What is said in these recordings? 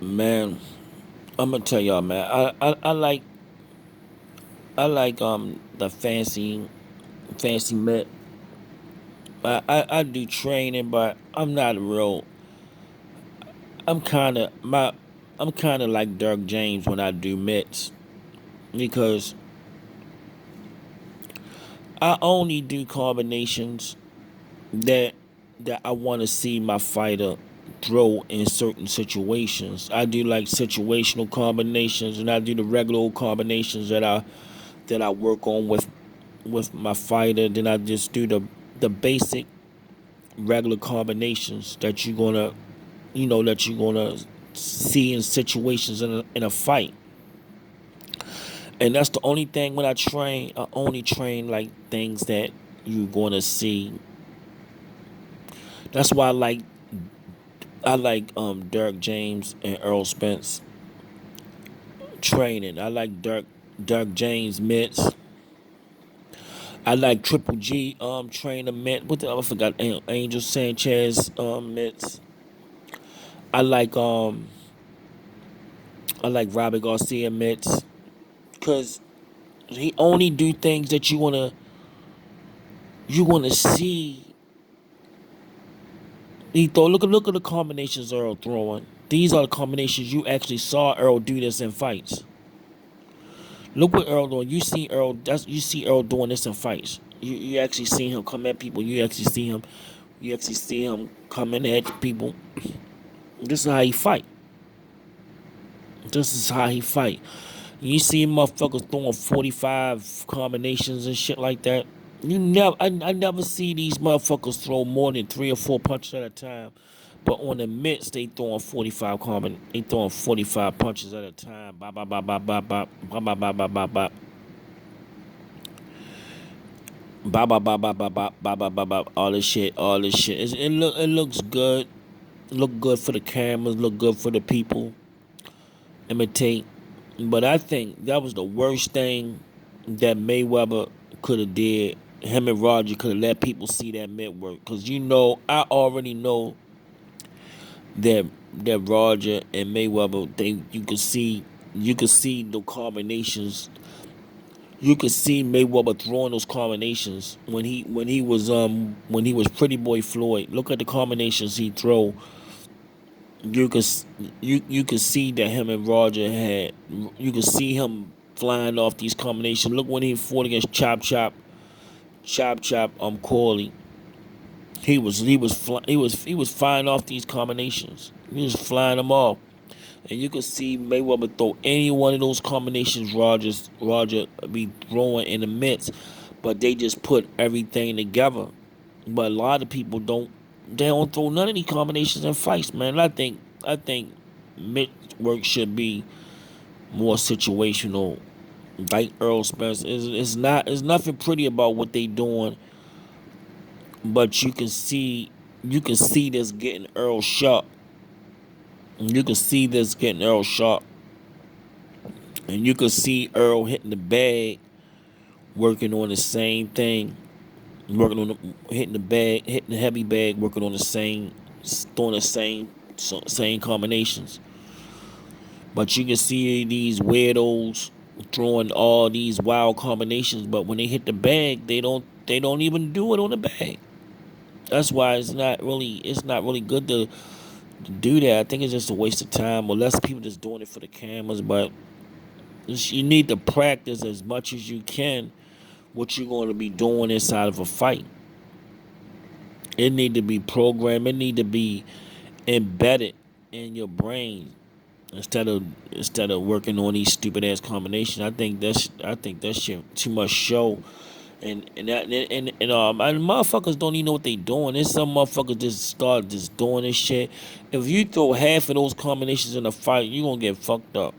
Man, I'm gonna tell y'all, man. I like the fancy Mitt. I do training, but I'm not a real. I'm kind of my. I'm kind of like Derrick James when I do mitts because I only do combinations that I want to see my fighter throw in certain situations. I do like situational combinations, and I do the regular old combinations that I work on with my fighter. Then I just do the basic regular combinations that you're gonna see in situations in a fight. And that's the only thing when I train. I only train like things that you're gonna see. That's why I like Derrick James and Earl Spence training. I like Derrick James mitts. I like Triple G trainer mitt. What the I forgot Angel Sanchez mitts. I like um I like Robert Garcia mitts because he only do things that you wanna see. He throw look at the combinations Earl throwing. These are the combinations you actually saw Earl do this in fights. Look what Earl doing. You see Earl doing this in fights. You actually see him come at people. You actually see him coming at people. This is how he fight. This is how he fight. You see motherfuckers throwing 45 combinations and shit like that. I never see these motherfuckers throw more than 3 or 4 punches at a time. But on the mitts, they throwing 45 punches at a time. Bop, bop, bop, bop, bop, bop, bop, bop, bop, bop, bop, bop. Bop, bop, bop, bop, bop, bop, bop, bop, bop, bop. All this shit. It looks good. Look good for the cameras. Look good for the people. Imitate. But I think that was the worst thing that Mayweather could have did. Him and Roger could have let people see that mitt work. Cause I already know that Roger and Mayweather, you could see the combinations. You could see Mayweather throwing those combinations when he was Pretty Boy Floyd. Look at the combinations he throw. You could you could see that him and Roger had. You could see him flying off these combinations. Look when he fought against Chop Chop Corley. He was flying off these combinations. He was flying them off, and you could see Mayweather throw any one of those combinations Roger be throwing in the midst, but they just put everything together. But a lot of people don't. They don't throw none of these combinations in fights, man. I think Mitt work should be more situational. Like Earl Spence, it's nothing pretty about what they doing, but you can see this getting Earl sharp. You can see this getting Earl sharp, and you can see Earl hitting the bag, working on the same thing, hitting the bag, hitting the heavy bag, working on the same, throwing the same combinations. But you can see these weirdos throwing all these wild combinations, but when they hit the bag, they don't even do it on the bag. That's why it's not really good to do that. I think it's just a waste of time. Or less people just doing it for the cameras, but you need to practice as much as you can what you're going to be doing inside of a fight. It need to be programmed. It need to be embedded in your brain instead of working on these stupid ass combinations. I think that shit too much show. And motherfuckers don't even know what they doing. There's some motherfuckers just start just doing this shit. If you throw half of those combinations in a fight, you gonna get fucked up.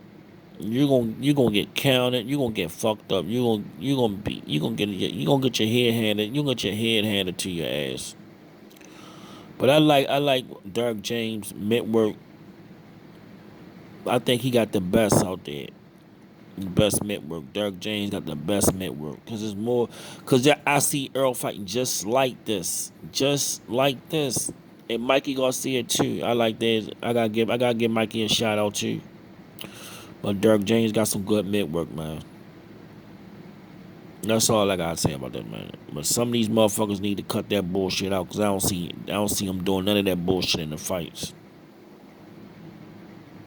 You gonna get counted. You gonna get fucked up. You gonna get your head handed. You gonna get your head handed to your ass. But I like Derrick James Mitwork. I think he got the best out there. The best Mitwork. Derrick James got the best Mitwork because it's more. Because I see Earl fighting just like this, just like this. And Mikey Garcia too. I like that. I gotta give Mikey a shout out too. But Derrick James got some good mid work, man. That's all I gotta say about that, man. But some of these motherfuckers need to cut that bullshit out, cause I don't see them doing none of that bullshit in the fights.